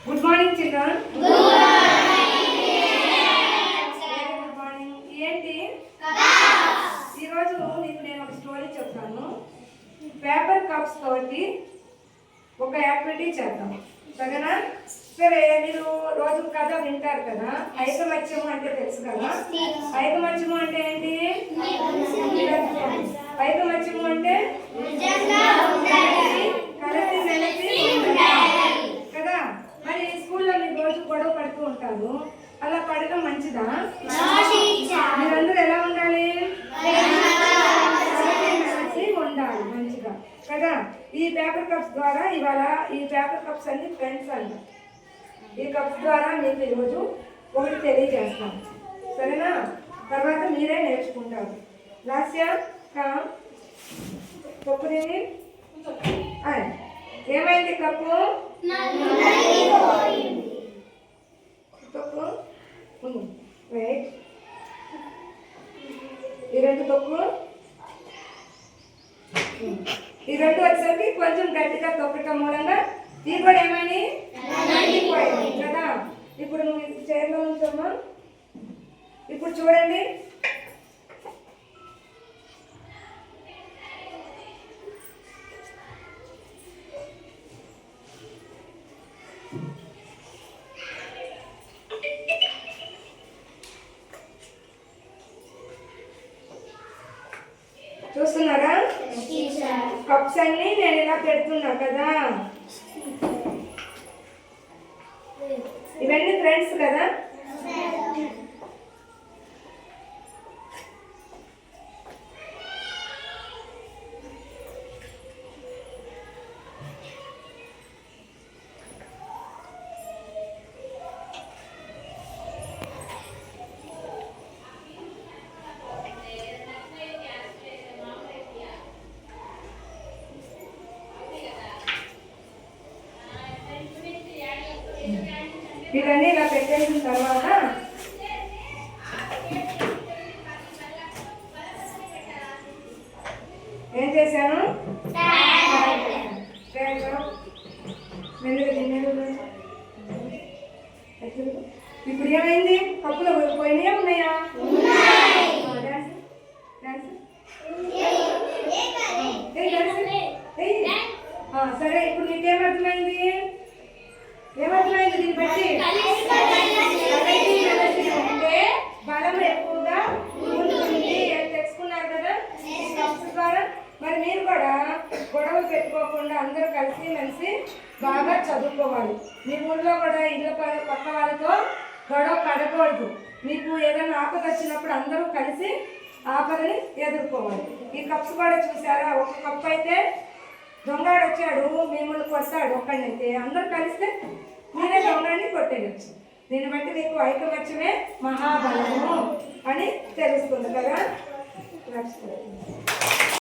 Good morning, children. Good morning. ఏంటి ఈరోజు మీకు నేను ఒక స్టోరీ చెప్తాను. పేపర్ కప్స్ తోటి ఒక యాక్టివిటీ చేద్దాం, సరేనా? సరే, మీరు రోజు కథ వింటారు కదా. ఐకమత్యము అంటే తెలుసు కదా. ఐకమత్యము అంటే ఏంటి? ఐకమత్యము అంటే కలిసి మెలిసి కదా. మరి స్కూల్లో మీరు రోజు గొడవ పడుతూ ఉంటారు, అలా పడడం మంచిదా? మీరందరూ ఎలా ఉండాలి? కలిసి ఉండాలి మంచిగా కదా. ఈ పేపర్ కప్స్ ద్వారా ఇవాళ ఈ పేపర్ కప్స్ అన్ని ఫ్రెండ్స్ అంట. ఈ కప్స్ ద్వారా మీకు ఈరోజు ఒకటి తెలియజేస్తాం, సరేనా? తర్వాత మీరే నేర్చుకుంటారు. లాస్య కప్పు ఏమైంది? కప్పు తప్పు రైట్. ఈ రెండు తప్పు. ఈ రెండు వచ్చేసరికి కొంచెం గట్టిగా తొక్కటం మూలంగా ఇది కూడా ఏమని కదా. ఇప్పుడు నువ్వు చైర్లో ఉంచమ్మా. ఇప్పుడు చూడండి, చూస్తున్నారా? కప్స్ అన్ని నేను ఇలా పెడుతున్నా కదా. ఇవన్నీ ఫ్రెండ్స్ కదా. ఇవన్నీ ఇలా పెట్టేసిన తర్వాత ఏం చేశాను? ఇప్పుడు ఏమైంది? కప్పులో పోయినాయా ఉన్నాయా? సరే, ఇప్పుడు నీకేమర్థమైంది? ఏమర్థమైంది దీన్ని బట్టి? అంటే బలం ఎక్కువగా ఉంటుంది అని తెలుసుకున్నారు కదా కప్స్ ద్వారా. మరి మీరు కూడా గొడవ పెట్టుకోకుండా అందరూ కలిసి మెలిసి బాగా చదువుకోవాలి. మీ ఊళ్ళో కూడా ఇళ్ళ పక్క వాళ్ళతో గొడవ పడకూడదు. మీకు ఏదైనా ఆపద వచ్చినప్పుడు అందరూ కలిసి ఆపదని ఎదుర్కోవాలి. ఈ కప్స్ కూడా చూసారా? ఒక కప్పు అయితే దొంగాడు వచ్చాడు, మిమ్మల్ని కొట్టాడు ఒక్కడైతే, అందరూ కలిస్తే మీరే దొంగని కొట్టేయచ్చు. దీన్ని బట్టి మీకు ఐకమత్యమే మహాబలము అని తెలుస్తుంది కదా.